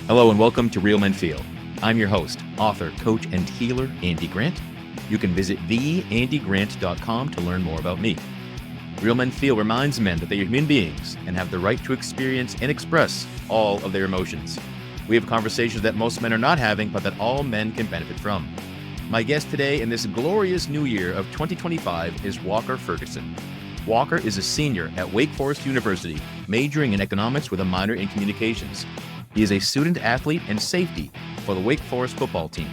Hello and welcome to Real Men Feel. I'm your host, author, coach, and healer, Andy Grant. You can visit theandygrant.com to learn more about me. Real Men Feel reminds men that they are human beings and have the right to experience and express all of their emotions. We have conversations that most men are not having, but that all men can benefit from. My guest today in this glorious new year of 2025 is Walker Ferguson. Walker is a senior at Wake Forest University, majoring in economics with a minor in communications. He is a student athlete and safety for the Wake Forest football team.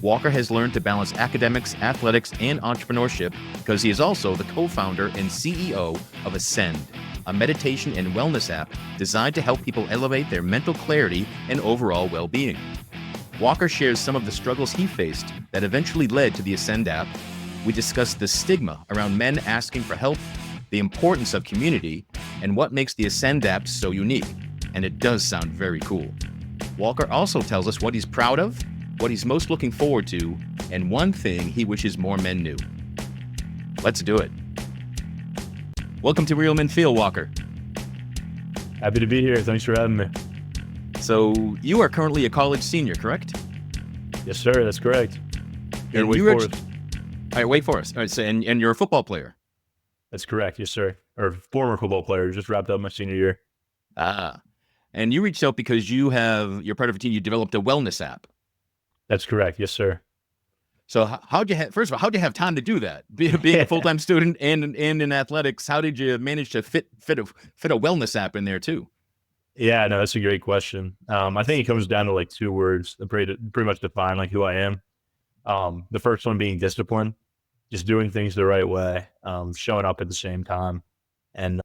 Walker has learned to balance academics, athletics, and entrepreneurship because he is also the co-founder and CEO of Ascend, a meditation and wellness app designed to help people elevate their mental clarity and overall well-being. Walker shares some of the struggles he faced that eventually led to the Ascend app. We discuss the stigma around men asking for help, the importance of community, and what makes the Ascend app so unique. And it does sound very cool. Walker also tells us what he's proud of, what he's most looking forward to, and one thing he wishes more men knew. Let's do it. Welcome to Real Men Feel, Walker. Happy to be here. Thanks for having me. So you are currently a college senior, correct? Yes, sir. That's correct. Here at And Wake Forest. All right, Wake Forest. All right, so and you're a football player. That's correct. Yes, sir. Or former football player. Just wrapped up my senior year. And you reached out because you're part of a team. You developed a wellness app. That's correct. Yes, sir. So how'd you how'd you have time to do that? Being a full-time student and in athletics, how did you manage to fit a wellness app in there too? Yeah, no, that's a great question. I think it comes down to like two words that pretty much define like who I am. The first one being discipline, just doing things the right way, showing up at the same time, and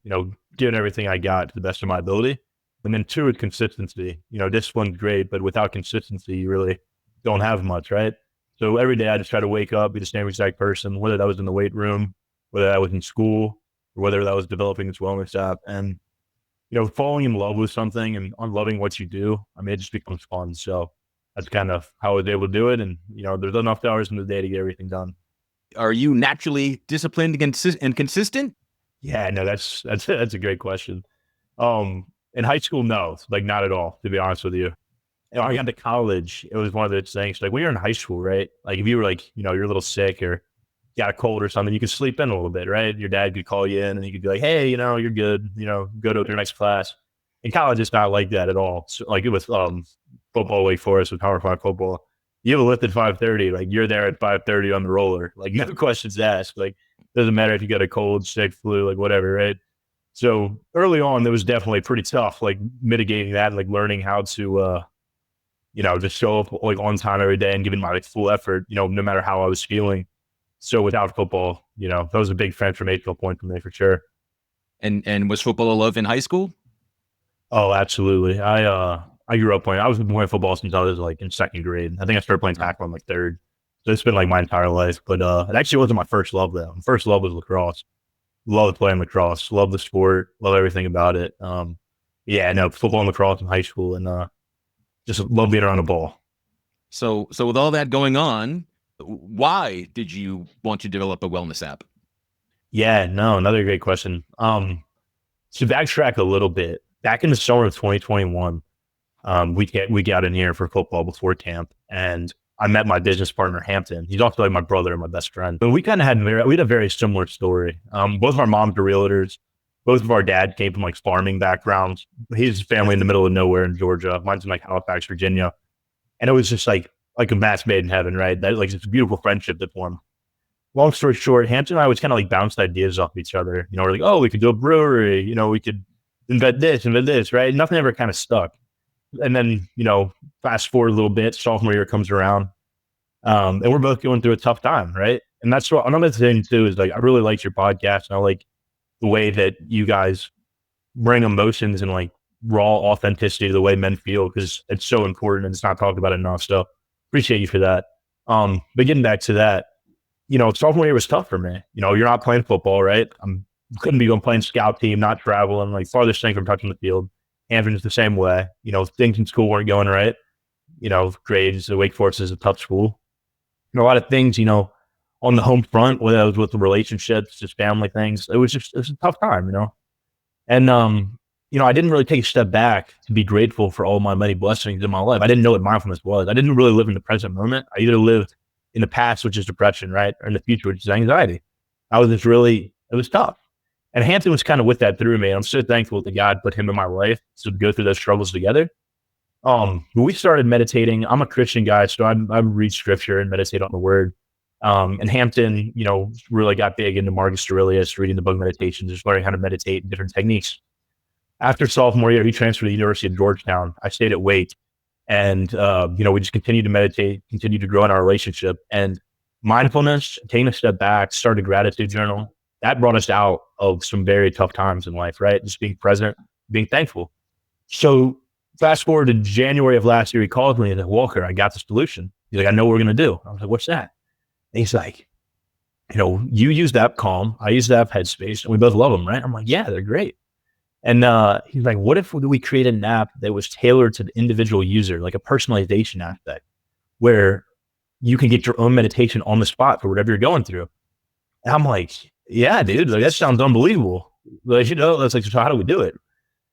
giving everything I got to the best of my ability. And then two is consistency. Discipline's great, but without consistency, you really don't have much, right? So every day I just try to wake up, be the same exact person, whether that was in the weight room, whether that was in school, or whether that was developing this wellness app. And, falling in love with something and loving what you do, it just becomes fun. So that's kind of how I was able to do it. And, there's enough hours in the day to get everything done. Are you naturally disciplined and consistent? Yeah, no, that's a great question. In high school, no, like not at all, to be honest with you. And when I got to college, it was one of those things, like when you're in high school, right? Like if you were like, you're a little sick or got a cold or something, you could sleep in a little bit, right? Your dad could call you in and he could be like, hey, you're good, go to your next class. In college, it's not like that at all. So like it was football, Wake Forest with Power 5 football. You have a lift at 5:30, like you're there at 5:30 on the roller, like no questions asked. Like doesn't matter if you got a cold, sick, flu, like whatever, right? So early on, it was definitely pretty tough, like mitigating that, like learning how to, just show up like on time every day and giving my full effort, no matter how I was feeling. So without football, that was a big transformational point for me for sure. And was football a love in high school? Oh, absolutely. I grew up playing. I was playing football since I was like in second grade. I think I started playing tackle in like third. So it's been like my entire life. But it actually wasn't my first love though. My first love was lacrosse. Loved playing lacrosse. Love the sport. Love everything about it. Football and lacrosse in high school, and just love being around the ball. So with all that going on, why did you want to develop a wellness app? Yeah, no, another great question. To backtrack a little bit, back in the summer of 2021, we got in here for football before camp, and I met my business partner, Hampton. He's also like my brother and my best friend. But we kind of had a very similar story. Both of our moms are realtors. Both of our dads came from like farming backgrounds. His family in the middle of nowhere in Georgia. Mine's in like Halifax, Virginia. And it was just like a match made in heaven, right? That like it's a beautiful friendship that formed. Long story short, Hampton and I would kind of like bounce ideas off each other. We're like, oh, we could do a brewery. We could invent this, right? Nothing ever kind of stuck. And then, fast forward a little bit, sophomore year comes around, and we're both going through a tough time, right? And that's what another thing too is like I really like your podcast, and I like the way that you guys bring emotions and like raw authenticity to the way men feel, because it's so important and it's not talked about enough. So appreciate you for that. But getting back to that, sophomore year was tough for me. You're not playing football, right? Couldn't be going playing scout team, not traveling, like farthest thing from touching the field. Hampton's the same way. Things in school weren't going right. Grades, Wake Forest is a tough school. A lot of things, on the home front, whether it was with the relationships, just family things, it was a tough time, And I didn't really take a step back to be grateful for all my many blessings in my life. I didn't know what mindfulness was. I didn't really live in the present moment. I either lived in the past, which is depression, right? Or in the future, which is anxiety. It was tough. And Hampton was kind of with that through me. I'm so thankful that God put him in my life to go through those struggles together. When we started meditating, I'm a Christian guy, so I read scripture and meditate on the word. And Hampton, really got big into Marcus Aurelius, reading the book Meditations, just learning how to meditate and different techniques. After sophomore year, he transferred to the University of Georgetown. I stayed at Wake, and we just continued to meditate, continued to grow in our relationship. And mindfulness, taking a step back, started a gratitude journal. That brought us out of some very tough times in life, right? Just being present, being thankful. So fast forward to January of last year, he called me and said, Walker, I got the solution. He's like, I know what we're going to do. I was like, what's that? And he's like, you use the app Calm. I use the app Headspace, and we both love them, right? I'm like, yeah, they're great. And he's like, what if we created an app that was tailored to the individual user, like a personalization aspect, where you can get your own meditation on the spot for whatever you're going through? And I'm like, yeah, dude, like, that sounds unbelievable. Like, that's like, so how do we do it?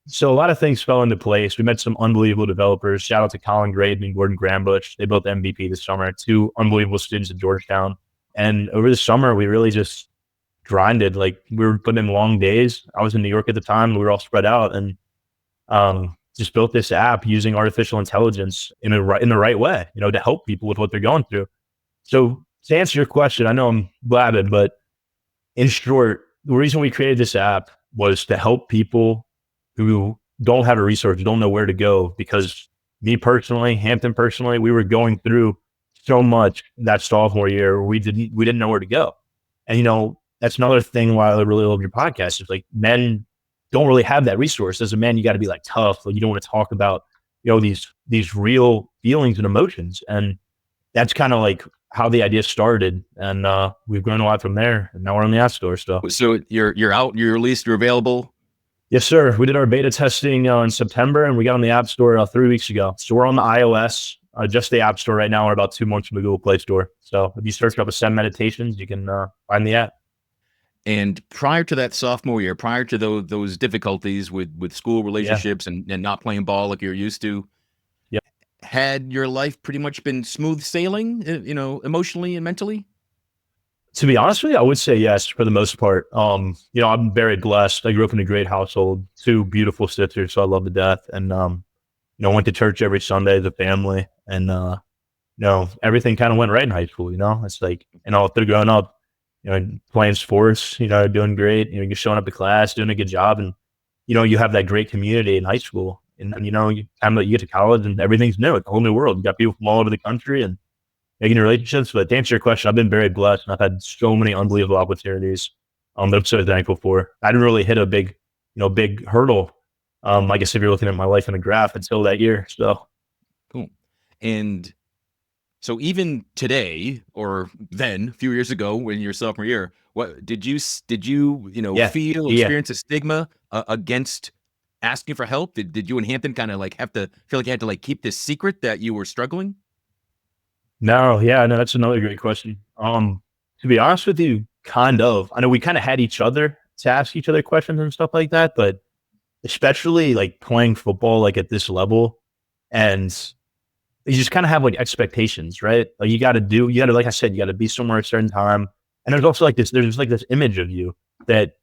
So a lot of things fell into place. We met some unbelievable developers. Shout out to Colin Graydon and Gordon Grambush. They both MVP this summer, two unbelievable students at Georgetown. And over the summer, we really just grinded. Like, we were putting in long days. I was in New York at the time. We were all spread out, and just built this app using artificial intelligence in the right way, to help people with what they're going through. So to answer your question, I know I'm blabbing, but in short, the reason we created this app was to help people who don't have a resource, don't know where to go. Because me personally, Hampton personally, we were going through so much that sophomore year where we didn't know where to go. And that's another thing why I really love your podcast. Is like, men don't really have that resource. As a man, you got to be like tough. Like, you don't want to talk about these real feelings and emotions. And that's kind of like how the idea started. And we've grown a lot from there. And now we're on the App Store stuff. So you're out, you're released, you're available. Yes, sir. We did our beta testing in September, and we got on the App Store 3 weeks ago. So we're on the iOS, just the App Store right now. We're about 2 months from the Google Play Store. So if you search up Ascend Meditations, you can find the app. And prior to that sophomore year, prior to those difficulties with school relationships and not playing ball like you're used to, had your life pretty much been smooth sailing, emotionally and mentally? To be honest with you, I would say yes, for the most part. I'm very blessed. I grew up in a great household, 2 beautiful sisters, so I love to death. And, went to church every Sunday as a family. And, everything kind of went right in high school, It's like, through growing up, playing sports, doing great, you're showing up to class, doing a good job. And, you have that great community in high school. And time that you get to college and everything's new. It's a whole new world. You got people from all over the country and making relationships. But to answer your question, I've been very blessed, and I've had so many unbelievable opportunities that I'm so thankful for. I didn't really hit a big hurdle, I guess, if you're looking at my life in a graph, until that year. So cool. And so even today, or then a few years ago when your sophomore year, what did you experience a stigma against asking for help? Did you and Hampton kind of like have to feel like you had to like keep this secret that you were struggling? No, that's another great question. To be honest with you, kind of. I know we kind of had each other to ask each other questions and stuff like that, but especially like playing football, like at this level, and you just kind of have like expectations, right? Like like I said, you got to be somewhere at a certain time. And there's also there's this image of you that,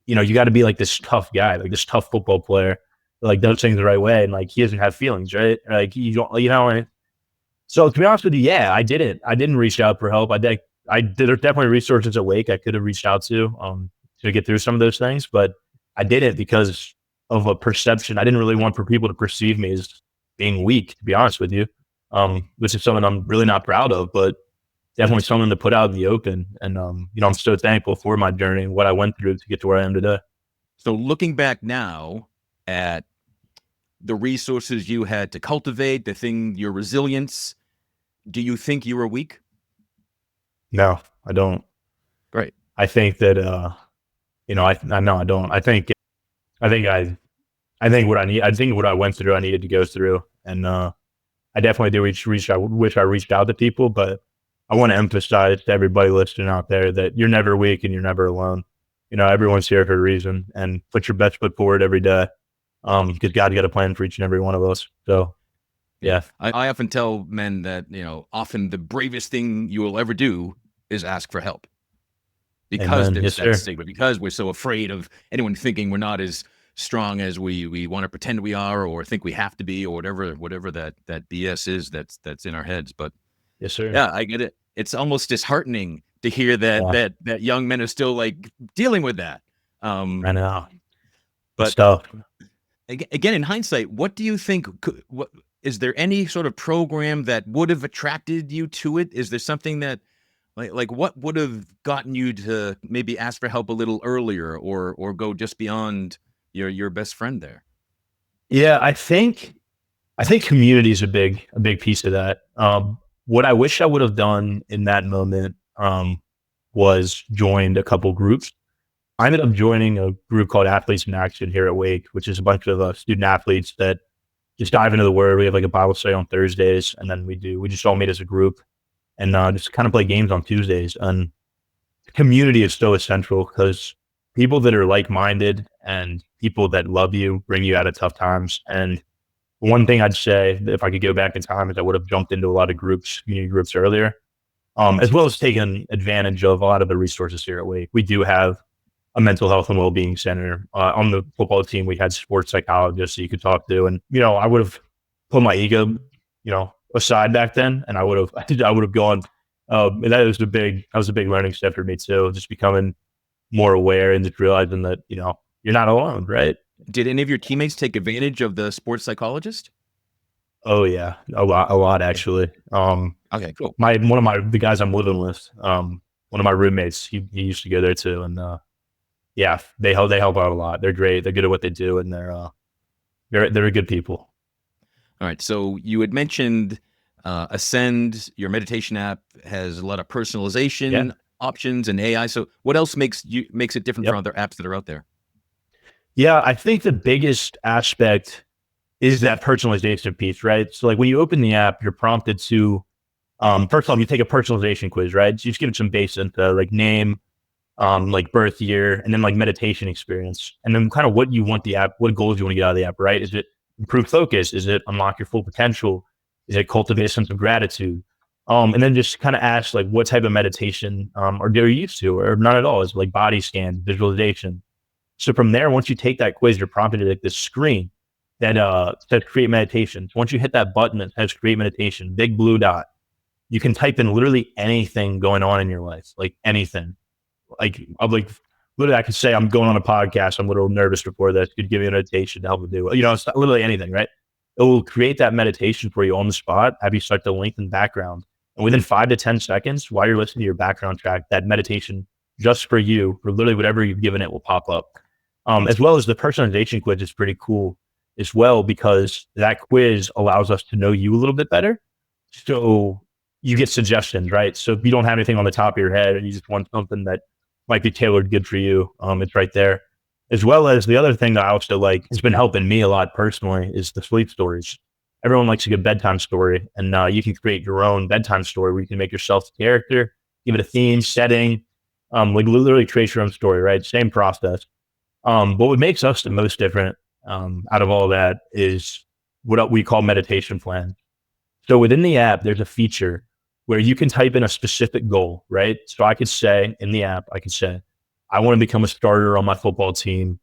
you got to be like this tough guy, like this tough football player, that, like, does things the right way. And like, he doesn't have feelings, right? Like, you don't, So to be honest with you, I didn't reach out for help. There's definitely resources at Wake I could have reached out to get through some of those things, but I didn't because of a perception. I didn't really want for people to perceive me as being weak, to be honest with you, which is something I'm really not proud of, but definitely something to put out in the open. And, I'm so thankful for my journey and what I went through to get to where I am today. So looking back now at the resources you had to cultivate, your resilience, do you think you were weak? No, I don't. Right. I think that, I don't. I think what I went through, I needed to go through. And, I definitely do wish I reached out to people, but I want to emphasize to everybody listening out there that you're never weak and you're never alone. Everyone's here for a reason, and put your best foot forward every day. Because God's got a plan for each and every one of us. So, yeah. I often tell men that, often the bravest thing you will ever do is ask for help, because Amen. there's Yes, that sir. stigma, because we're so afraid of anyone thinking we're not as strong as we want to pretend we are, or think we have to be, or whatever that BS is that's in our heads. But Yes, sir. yeah, I get it. It's almost disheartening to hear that Yeah. that young men are still like dealing with that. I know. It's But tough. again, in hindsight, what do you think? What is there any sort of program that would have attracted you to it? Is there something that like what would have gotten you to maybe ask for help a little earlier, or go just beyond your best friend there? Yeah, I think community is a big piece of that. What I wish I would have done in that moment was joined a couple groups. I ended up joining a group called Athletes in Action here at Wake, which is a bunch of student athletes that just dive into the word. We have like a Bible study on Thursdays, and then we just all meet as a group and just kind of play games on Tuesdays. And community is so essential because people that are like minded and people that love you bring you out of tough times. And one thing I'd say, if I could go back in time, is I would have jumped into a lot of groups, community groups earlier, as well as taken advantage of a lot of the resources here at Wake. We do have a mental health and well-being center. On the football team, we had sports psychologists that you could talk to. And, I would have put my ego, aside back then. And I would have gone, and that was a big learning step for me too, just becoming more aware and just realizing that, you're not alone, right? Did any of your teammates take advantage of the sports psychologist? Oh yeah, a lot actually. Okay, cool. The guys I'm living with, one of my roommates, he used to go there too, and yeah, they help out a lot. They're great. They're good at what they do, and they're good people. All right. So you had mentioned Ascend. Your meditation app has a lot of personalization options and AI. So what else makes it different from other apps that are out there? Yeah, I think the biggest aspect is that personalization piece, right? So like when you open the app, you're prompted to first of all, you take a personalization quiz, right? So you just give it some base info, like name, like birth year, and then like meditation experience, and then kind of what you want the app, what goals you want to get out of the app, right? Is it improve focus? Is it unlock your full potential? Is it cultivate a sense of gratitude? And then just kind of ask like what type of meditation are you used to, or not at all? Is it like body scan, visualization? So from there, once you take that quiz, you're prompted to like this screen that says create meditation. So once you hit that button that says create meditation, big blue dot, you can type in literally anything going on in your life, like anything. Like I'm like literally, I could say I'm going on a podcast. I'm a little nervous before this. Could give you a meditation to help you do it. It's not literally anything, right? It will create that meditation for you on the spot. Have you start to lengthen background, and within 5 to 10 seconds, while you're listening to your background track, that meditation just for you, for literally whatever you've given it, will pop up. As well as the personalization quiz is pretty cool as well, because that quiz allows us to know you a little bit better. So you get suggestions, right? So if you don't have anything on the top of your head and you just want something that might be tailored good for you, it's right there. As well as the other thing that I also like, has been helping me a lot personally, is the sleep stories. Everyone likes a good bedtime story, and you can create your own bedtime story where you can make yourself the character, give it a theme, setting, like literally create your own story, right? Same process. But what makes us the most different out of all that is what we call meditation plan. So within the app, there's a feature where you can type in a specific goal, right? So I could say in the app, I want to become a starter on my football team,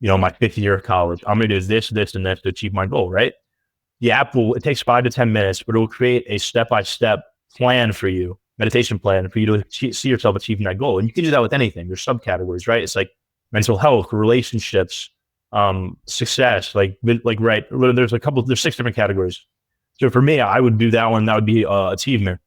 my 5th year of college. I'm going to do this, this, and this to achieve my goal, right? The app it takes 5 to 10 minutes, but it will create a step-by-step plan for you, meditation plan for you to see yourself achieving that goal. And you can do that with anything. There's subcategories, right? It's like mental health, relationships, success, right. There's 6 different categories. So for me, I would do that one. That would be achievement,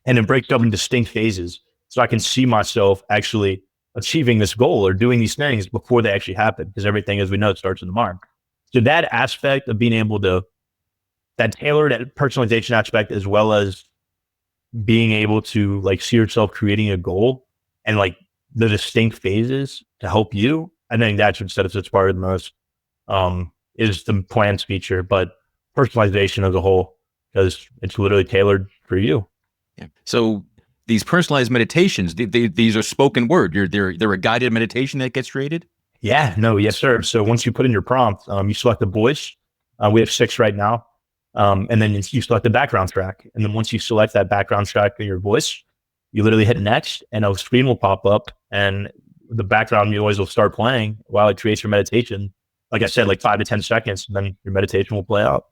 and then break up in distinct phases so I can see myself actually achieving this goal or doing these things before they actually happen. Because everything, as we know, starts in the mind. So that aspect of being able to, that tailored personalization aspect, as well as being able to like see yourself creating a goal and like the distinct phases to help you, I think that's what sets us apart the most, is the plans feature, but personalization as a whole, because it's literally tailored for you. Yeah. So these personalized meditations, these are spoken word. They're a guided meditation that gets created. Yeah, no, yes, sir. So once you put in your prompt, you select the voice. We have 6 right now. And then you select the background track. And then once you select that background track of your voice, you literally hit next and a screen will pop up and the background noise will start playing while it creates your meditation. Like I said, like 5 to 10 seconds, and then your meditation will play out.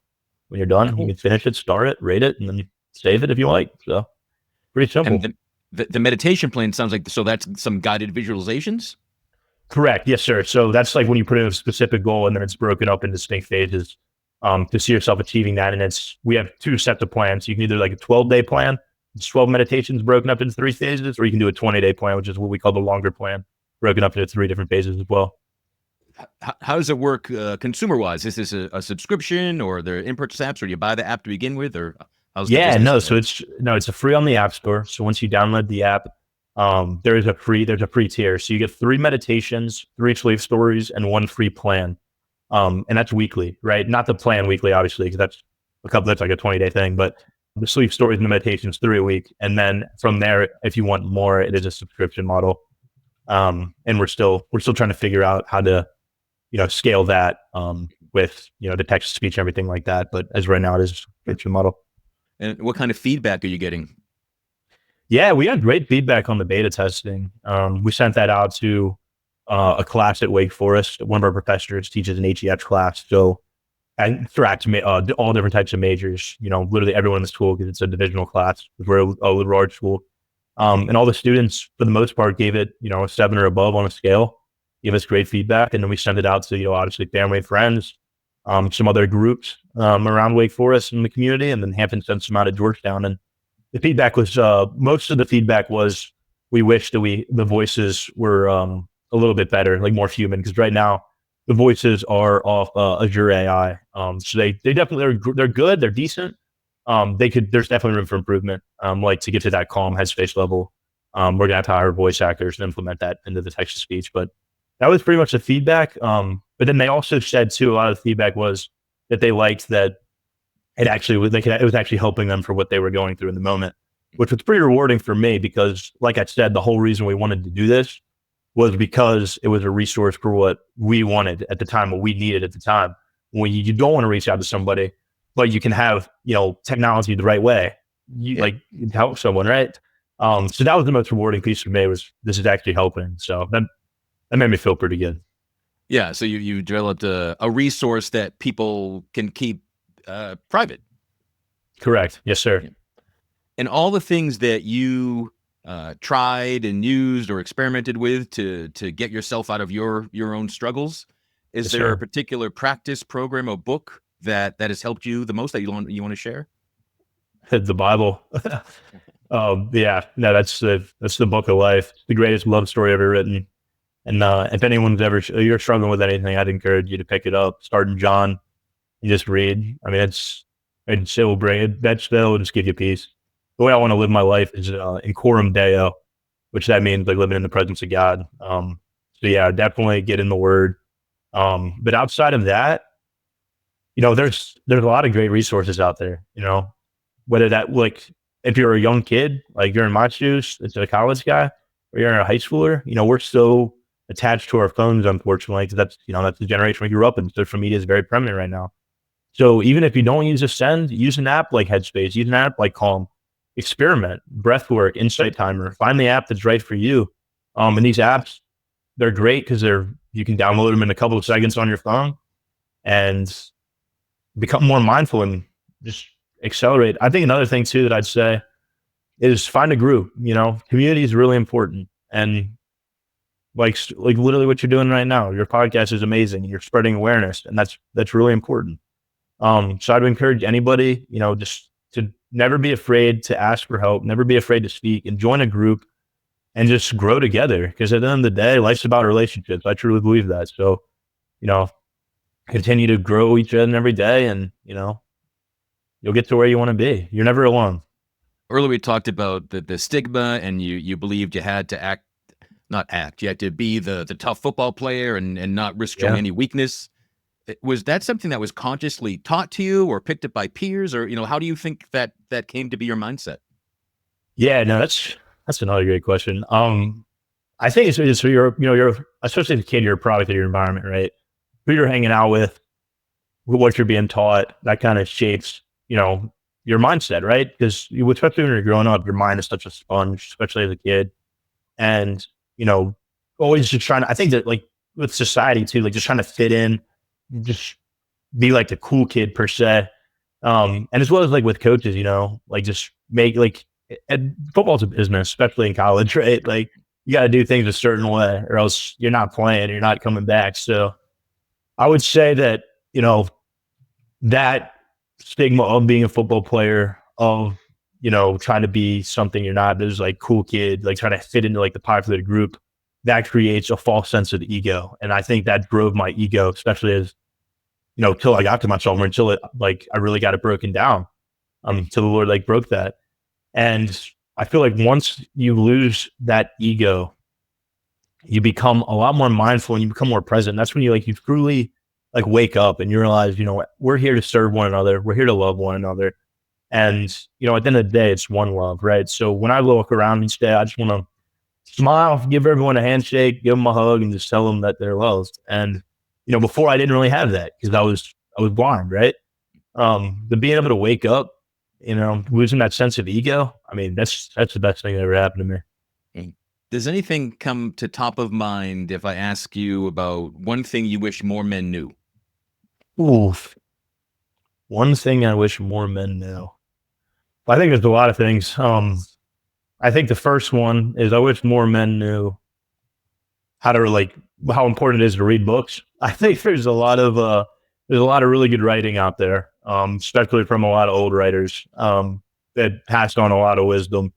When you're done, you Oh, can finish it, start it, rate it, and then save it if you like. So pretty and simple. the meditation plan sounds like, so that's some guided visualizations. Correct. Yes, sir. So that's like when you put in a specific goal and then it's broken up into distinct phases to see yourself achieving that. And we have 2 sets of plans. You can either like a 12-day plan, it's 12 meditations broken up into 3 phases, or you can do a 20-day plan, which is what we call the longer plan, broken up into 3 different phases as well. How does it work consumer wise? Is this a subscription, or they're in-purchase apps, or do you buy the app to begin with, or how's the Yeah, business no. there? So it's a free on the App Store. So once you download the app, there's a free tier. So you get 3 meditations, 3 sleep stories, and 1 free plan. And that's weekly, right? Not the plan weekly, obviously, because that's like a 20-day thing, but the sleep stories and the meditations 3 a week. And then from there, if you want more, it is a subscription model. And we're still trying to figure out how to, scale that, with, the text to speech and everything like that. But as right now, it is a subscription model. And what kind of feedback are you getting? Yeah, we had great feedback on the beta testing. We sent that out to a class at Wake Forest. One of our professors teaches an HEH class. So and throughout all different types of majors, literally everyone in the school, because it's a divisional class. We're a large school. And all the students, for the most part, gave it, a 7 or above on a scale, gave us great feedback. And then we sent it out to, obviously family and friends, some other groups around Wake Forest in the community, and then Hampton sent some out at Georgetown. And the feedback was, most of the feedback was, we wish that the voices were a little bit better, like more human, because right now, the voices are off Azure AI. So they definitely, they're good, they're decent. There's definitely room for improvement. Like to get to that calm headspace level. We're gonna have to hire voice actors and implement that into the text to speech. But that was pretty much the feedback. But then they also said too, a lot of the feedback was that they liked that it was actually helping them for what they were going through in the moment, which was pretty rewarding for me because, like I said, the whole reason we wanted to do this was because it was a resource for what we wanted at the time, what we needed at the time. When you don't want to reach out to somebody, but you can have, technology the right way, Yeah. you help someone, right? So that was the most rewarding piece for me, was this is actually helping. So that made me feel pretty good. Yeah. So you developed a resource that people can keep private. Correct. Yes, sir. Yeah. And all the things that you tried and used or experimented with to get yourself out of your own struggles, is Yes, there a sir. particular practice, program, or book that has helped you the most that you want to share? The Bible. Yeah, no, that's the book of life. It's the greatest love story ever written. And if you're struggling with anything, I'd encourage you to pick it up. Start in John. You just read. I mean, it will bring it. That'll just give you peace. The way I want to live my life is in coram Deo, which that means like living in the presence of God. So yeah, definitely get in the Word. But outside of that, there's a lot of great resources out there. Whether that, like, if you're a young kid, like you're in my shoes, it's a college guy, or you're a high schooler, we're so attached to our phones, unfortunately, because that's the generation we grew up in. Social media is very prevalent right now. So even if you don't use Ascend, use an app like Headspace, use an app like Calm, experiment, breathwork, Insight Timer, find the app that's right for you. And these apps, they're great because you can download them in a couple of seconds on your phone and become more mindful and just accelerate. I think another thing too that I'd say is find a group. Community is really important, and like literally what you're doing right now. Your podcast is amazing. You're spreading awareness, and that's really important. So I'd encourage anybody, just to never be afraid to ask for help, never be afraid to speak, and join a group and just grow together. Because at the end of the day, life's about relationships. I truly believe that. So, continue to grow each other every day, and you'll get to where you want to be. You're never alone. Earlier we talked about the stigma, and you believed you had to not act. You had to be the tough football player and not risk showing Yeah. any weakness. Was that something that was consciously taught to you or picked up by peers, or how do you think that came to be your mindset? Yeah, no, that's another great question. I think it's so you're especially as a kid, you're a product of your environment, right? Who you're hanging out with, what you're being taught, that kind of shapes, your mindset, right? Because especially when you're growing up, your mind is such a sponge, especially as a kid. And, you know, always just trying to, I think that like with society too, like just trying to fit in, just be like the cool kid per se. And as well as like with coaches, like just make like, and football's a business, especially in college, right? Like you got to do things a certain way or else you're not playing, you're not coming back. So I would say that, that stigma of being a football player, of, trying to be something you're not, there's like cool kid, like trying to fit into like the popular group, that creates a false sense of ego. And I think that drove my ego, especially as, till I got to myself, until it, like, I really got it broken down, till the Lord like broke that. And I feel like once you lose that ego, you become a lot more mindful and you become more present. That's when you truly like wake up and you realize, we're here to serve one another. We're here to love one another. And, at the end of the day, it's one love, right? So when I look around each day, I just want to smile, give everyone a handshake, give them a hug, and just tell them that they're loved. And, before I didn't really have that because I was blind, right? But being able to wake up, losing that sense of ego, I mean, that's the best thing that ever happened to me. Does anything come to top of mind if I ask you about one thing you wish more men knew? Oof. One thing I wish more men knew. I think there's a lot of things. I think the first one is I wish more men knew how to how important it is to read books. I think there's a lot of really good writing out there, especially from a lot of old writers, that passed on a lot of wisdom.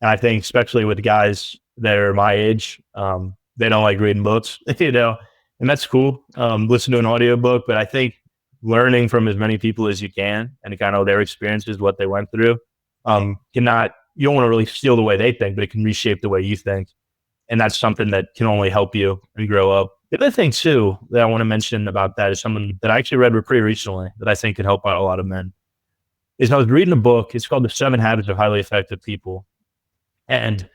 And I think especially with guys that are my age, they don't like reading books, and that's cool. Listen to an audiobook, but I think learning from as many people as you can and kind of their experiences, what they went through, you don't want to really steal the way they think, but it can reshape the way you think. And that's something that can only help you and grow up. The other thing too that I want to mention about that is something that I actually read pretty recently that I think could help out a lot of men. Is I was reading a book. It's called The 7 Habits of Highly Effective People. And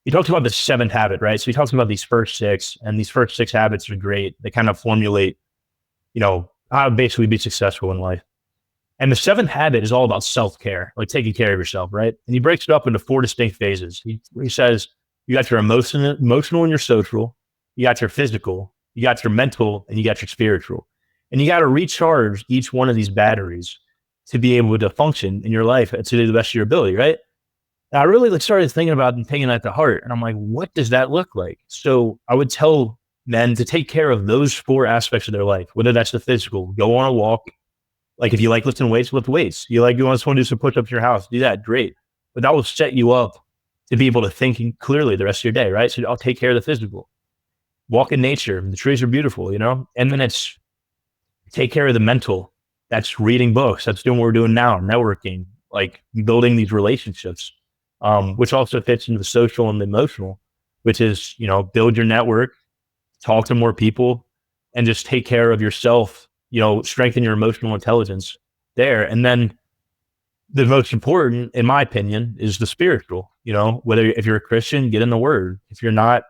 he talks about the 7th habit, right? So he talks about these first 6, and these first 6 habits are great. They kind of formulate, how to basically be successful in life. And the 7th habit is all about self-care, like taking care of yourself, right? And he breaks it up into 4 distinct phases. He says, you got your emotional and your social, you got your physical, you got your mental, and you got your spiritual. And you got to recharge each one of these batteries to be able to function in your life to the best of your ability, right? And I really started thinking about and taking that to heart. And I'm like, what does that look like? So I would tell men to take care of those 4 aspects of their life, whether that's the physical, go on a walk. Like if you like lifting weights, lift weights. You want to do some push-ups in your house, do that, great. But that will set you up to be able to think clearly the rest of your day, right? So I'll take care of the physical. Walk in nature. The trees are beautiful, And then it's take care of the mental. That's reading books. That's doing what we're doing now, networking, like building these relationships, which also fits into the social and the emotional, which is, build your network, talk to more people, and just take care of yourself, strengthen your emotional intelligence there. And then the most important, in my opinion, is the spiritual, if you're a Christian, get in the word. If you're not,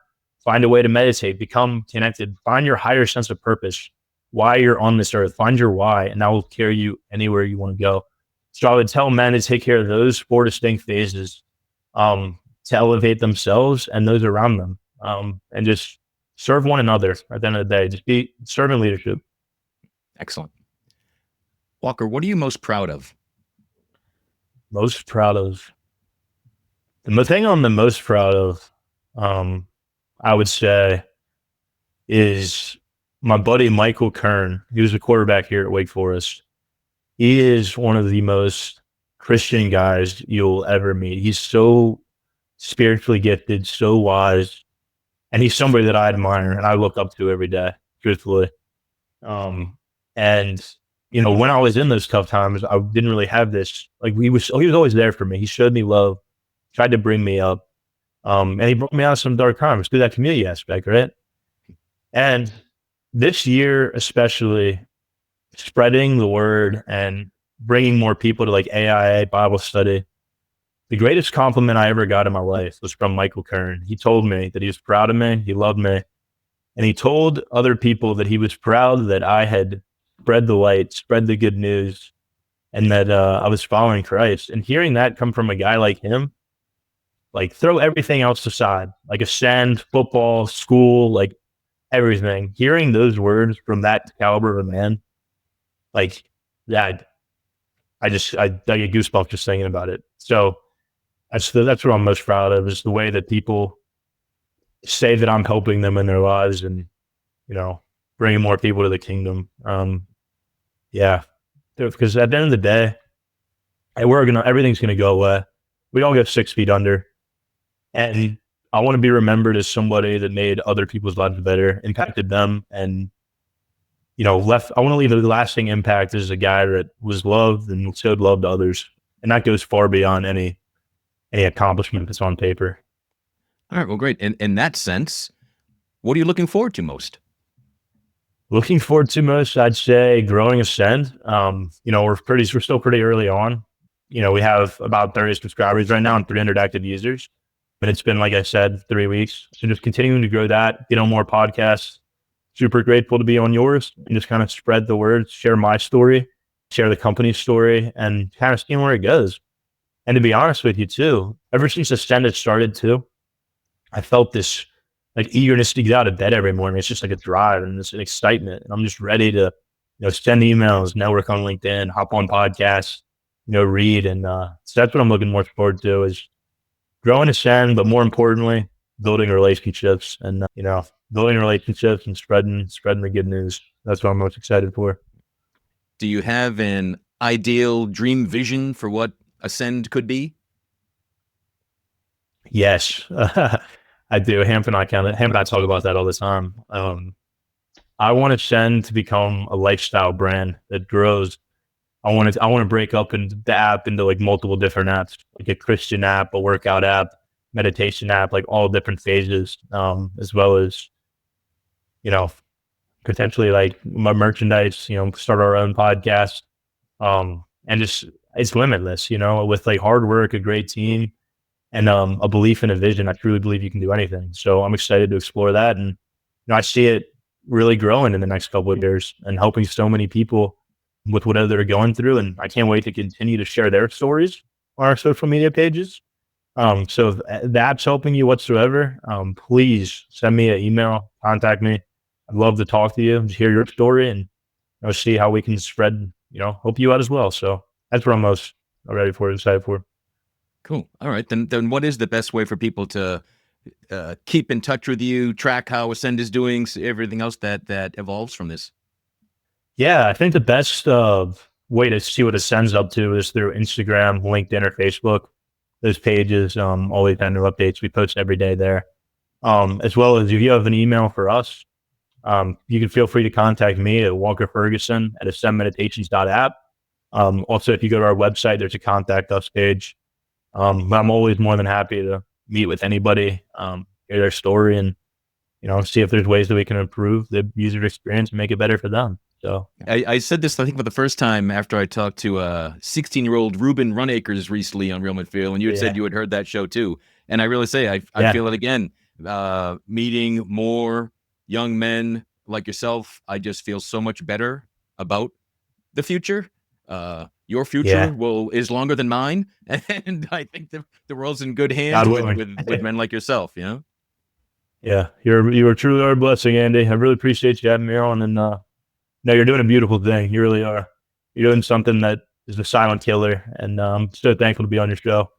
find a way to meditate, become connected, find your higher sense of purpose, why you're on this earth, find your why, and that will carry you anywhere you want to go. So I would tell men to take care of those 4 distinct phases, to elevate themselves and those around them, and just serve one another at the end of the day, just be servant leadership. Excellent. Walker, what are you most proud of? Most proud of? The thing I'm the most proud of, I would say, is my buddy Michael Kern. He was a quarterback here at Wake Forest. He is one of the most Christian guys you'll ever meet. He's so spiritually gifted, so wise, and he's somebody that I admire and I look up to every day, truthfully. And when I was in those tough times, I didn't really have this. Like he was always there for me. He showed me love, tried to bring me up, and he brought me out of some dark times through that community aspect, right? And this year, especially, spreading the word and bringing more people to like AIA Bible study, the greatest compliment I ever got in my life was from Michael Kern. He told me that he was proud of me, he loved me, and he told other people that he was proud that I had spread the light, spread the good news, and that I was following Christ. And hearing that come from a guy like him, like throw everything else aside, like Ascend, football, school, like everything. Hearing those words from that caliber of a man, like that, I get goosebumps just thinking about it. So that's what I'm most proud of, is the way that people say that I'm helping them in their lives and, bringing more people to the kingdom. Yeah, because at the end of the day, everything's gonna go away. We all get 6 feet under, and I want to be remembered as somebody that made other people's lives better, impacted them, and I want to leave a lasting impact as a guy that was loved and showed love to others, and that goes far beyond any accomplishment that's on paper. All right, well, great. In that sense, what are you looking forward to most? Looking forward to most, I'd say growing Ascend. We're still pretty early on. We have about 30 subscribers right now and 300 active users. And it's been, like I said, 3 weeks. So just continuing to grow that, get on more podcasts. Super grateful to be on yours and just kind of spread the word, share my story, share the company's story, and kind of seeing where it goes. And to be honest with you too, ever since Ascend had started too, I felt this like eagerness to get out of bed every morning. It's just like a drive and it's an excitement. And I'm just ready to, send emails, network on LinkedIn, hop on podcasts, read. And so that's what I'm looking more forward to, is growing Ascend, but more importantly, building relationships and, building relationships and spreading the good news. That's what I'm most excited for. Do you have an ideal dream vision for what Ascend could be? Yes, I do. Ham and I talk about that all the time. I want Ascend to become a lifestyle brand that grows. I want to break up the app into like multiple different apps, like a Christian app, a workout app, meditation app, like all different phases, as well as, potentially like my merchandise, start our own podcast, and just, it's limitless, with like hard work, a great team, and a belief and a vision. I truly believe you can do anything. So I'm excited to explore that. And I see it really growing in the next couple of years and helping so many people with whatever they're going through. And I can't wait to continue to share their stories on our social media pages. So if that's helping you whatsoever, please send me an email, contact me. I'd love to talk to you, hear your story, and see how we can spread, help you out as well. So that's what I'm most ready for, excited for. Cool. All right. Then what is the best way for people to keep in touch with you, track how Ascend is doing, everything else that evolves from this? Yeah, I think the best way to see what Ascend's up to is through Instagram, LinkedIn, or Facebook. Those pages always have new updates. We post every day there. As well as if you have an email for us, you can feel free to contact me at Walker Ferguson at ascendmeditations.app. Also, if you go to our website, there's a contact us page. I'm always more than happy to meet with anybody, hear their story, and see if there's ways that we can improve the user experience and make it better for them. So I said this, I think, for the first time after I talked to 16-year-old Ruben Runacres recently on Real Men Feel, and you had said you had heard that show too. And I really say I feel it again. Meeting more young men like yourself, I just feel so much better about the future. Your future is longer than mine, and I think the world's in good hands with men like yourself. Yeah, you are truly our blessing, Andy. I really appreciate you having me on, and no, you're doing a beautiful thing. You really are. You're doing something that is a silent killer, and I'm so thankful to be on your show.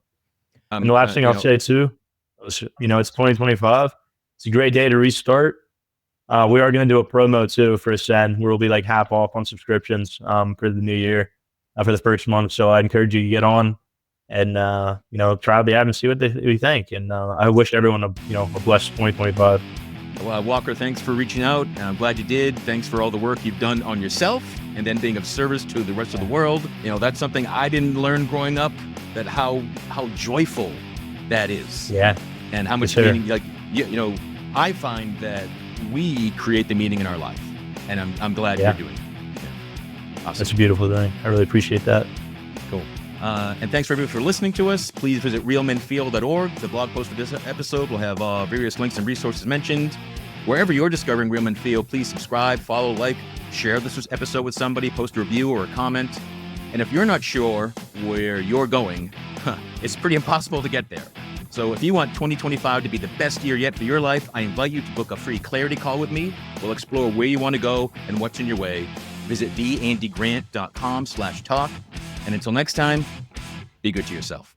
And the last thing I'll say too, it's 2025. It's a great day to restart. We are going to do a promo too for Ascend, where we'll be like half off on subscriptions for the new year, for the first month. So I encourage you to get on and try the app and see what you think. And I wish everyone a blessed 2025. Well, Walker, thanks for reaching out. I'm glad you did. Thanks for all the work you've done on yourself and then being of service to the rest of the world. That's something I didn't learn growing up, that how joyful that is. Yeah. And how much meaning, I find that we create the meaning in our life, and I'm glad you're doing it. Yeah. Awesome. That's a beautiful thing. I really appreciate that. Cool. And thanks for everybody for listening to us. Please visit realmenfeel.org. The blog post of this episode will have various links and resources mentioned. Wherever you're discovering Real Men Feel, please subscribe, follow, like, share this episode with somebody, post a review or a comment. And if you're not sure where you're going, it's pretty impossible to get there. So if you want 2025 to be the best year yet for your life, I invite you to book a free clarity call with me. We'll explore where you want to go and what's in your way. Visit theandygrant.com/talk. And until next time, be good to yourself.